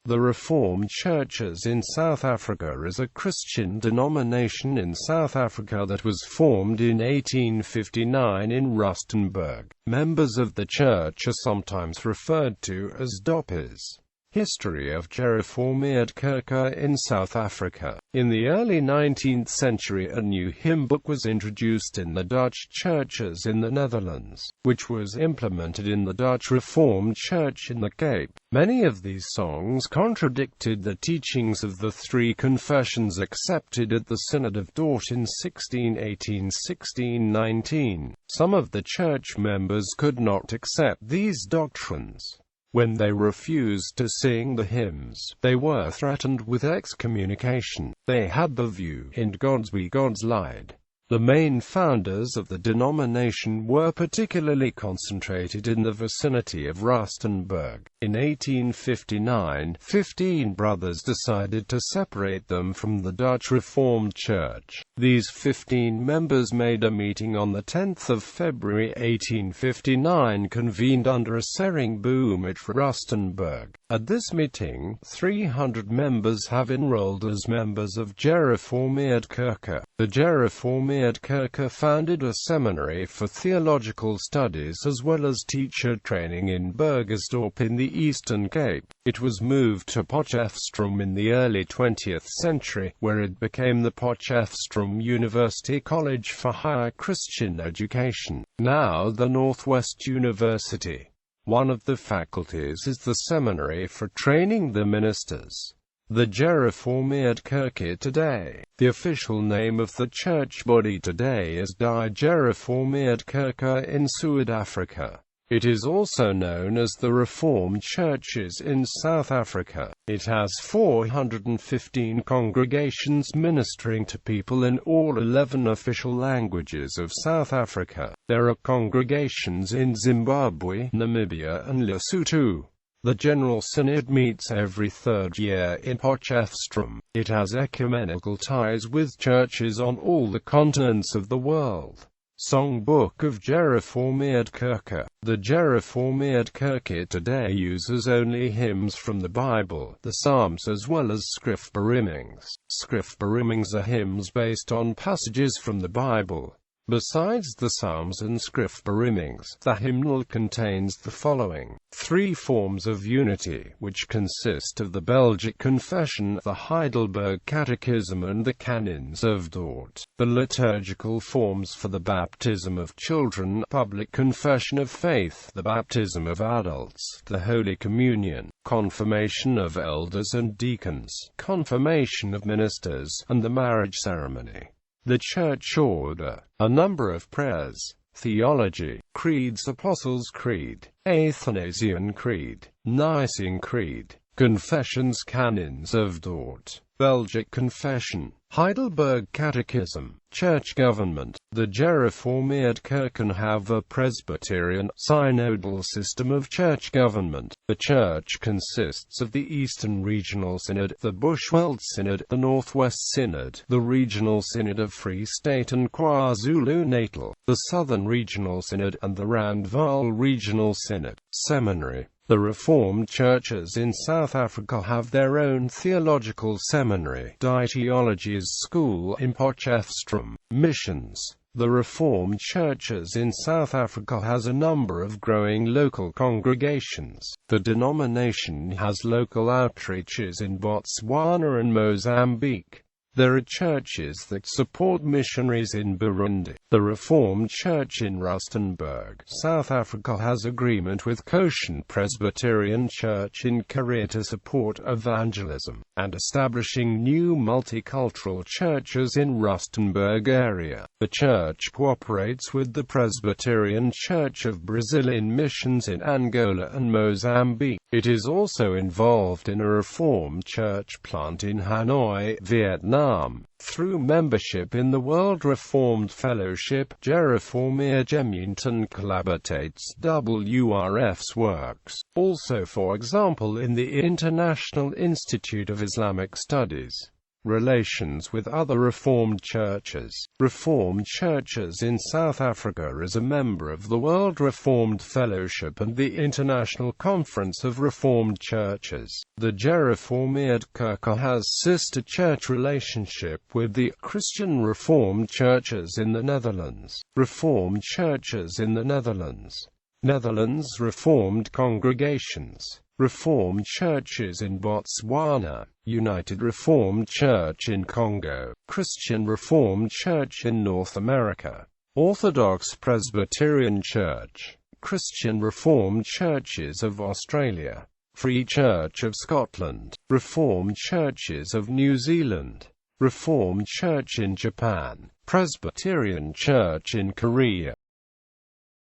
The Reformed Churches in South Africa is a Christian denomination in South Africa that was formed in 1859 in Rustenburg. Members of the church are sometimes referred to as Doppers. History of Gereformeerd Kerke in South Africa. In the early 19th century, a new hymn book was introduced in the Dutch churches in the Netherlands, which was implemented in the Dutch Reformed Church in the Cape. Many of these songs contradicted the teachings of the three confessions accepted at the Synod of Dort in 1618–1619. Some of the church members could not accept these doctrines. When they refused to sing the hymns, they were threatened with excommunication. They had the view, "In God's we God's lied." The main founders of the denomination were particularly concentrated in the vicinity of Rustenburg. In 1859, 15 brothers decided to separate them from the Dutch Reformed Church. These 15 members made a meeting on the 10th of February 1859, convened under a seringboom at Rustenburg. At this meeting, 300 members have enrolled as members of Gereformeerd Kerke. The Gereformeerd Kerke founded a seminary for theological studies as well as teacher training in Burgersdorp in the Eastern Cape. It was moved to Potchefstroom in the early 20th century, where it became the Potchefstroom University College for Higher Christian Education, now the Northwest University. One of the faculties is the Seminary for Training the Ministers. The Gereformeerd Kerke today. The official name of the church body today is Die Gereformeerd Kerke in South Africa. It is also known as the Reformed Churches in South Africa. It has 415 congregations ministering to people in all 11 official languages of South Africa. There are congregations in Zimbabwe, Namibia and Lesotho. The General Synod meets every third year in Potchefstroom. It has ecumenical ties with churches on all the continents of the world. Songbook of Gereformeerd Kerke. The Gereformeerd Kerke today uses only hymns from the Bible, the Psalms as well as Skrifberinnings. Skrifberinnings are hymns based on passages from the Bible. Besides the Psalms and Skrifberinnings, the hymnal contains the following: 3 forms of unity, which consist of the Belgic Confession, the Heidelberg Catechism and the Canons of Dort. The liturgical forms for the baptism of children, public confession of faith, the baptism of adults, the Holy Communion, confirmation of elders and deacons, confirmation of ministers, and the marriage ceremony. The Church Order. A number of prayers, theology, creeds: Apostles' Creed, Athanasian Creed, Nicene Creed, confessions: Canons of Dort, Belgic Confession, Heidelberg Catechism, Church Government. The Gereformeerd Kerken have a Presbyterian, synodal system of church government. The church consists of the Eastern Regional Synod, the Bushveld Synod, the Northwest Synod, the Regional Synod of Free State and KwaZulu-Natal, the Southern Regional Synod, and the Randval Regional Synod. Seminary. The Reformed churches in South Africa have their own theological seminary, Die Theologies School, in Potchefstroom. Missions. The Reformed churches in South Africa has a number of growing local congregations. The denomination has local outreaches in Botswana and Mozambique. There are churches that support missionaries in Burundi. The Reformed Church in Rustenburg, South Africa has agreement with Goshen Presbyterian Church in Korea to support evangelism and establishing new multicultural churches in Rustenburg area. The church cooperates with the Presbyterian Church of Brazil in missions in Angola and Mozambique. It is also involved in a Reformed church plant in Hanoi, Vietnam. Through membership in the World Reformed Fellowship, Gereformeerd Gemeenten collaborates WRF's works. Also, for example, in the International Institute of Islamic Studies. Relations with other Reformed churches. Reformed churches in South Africa is a member of the World Reformed Fellowship and the International Conference of Reformed Churches. The Gereformeerd Kerk has sister church relationship with the Christian Reformed churches in the Netherlands. Reformed churches in the Netherlands. Netherlands Reformed congregations. Reformed churches in Botswana, United Reformed Church in Congo, Christian Reformed Church in North America, Orthodox Presbyterian Church, Christian Reformed Churches of Australia, Free Church of Scotland, Reformed Churches of New Zealand, Reformed Church in Japan, Presbyterian Church in Korea.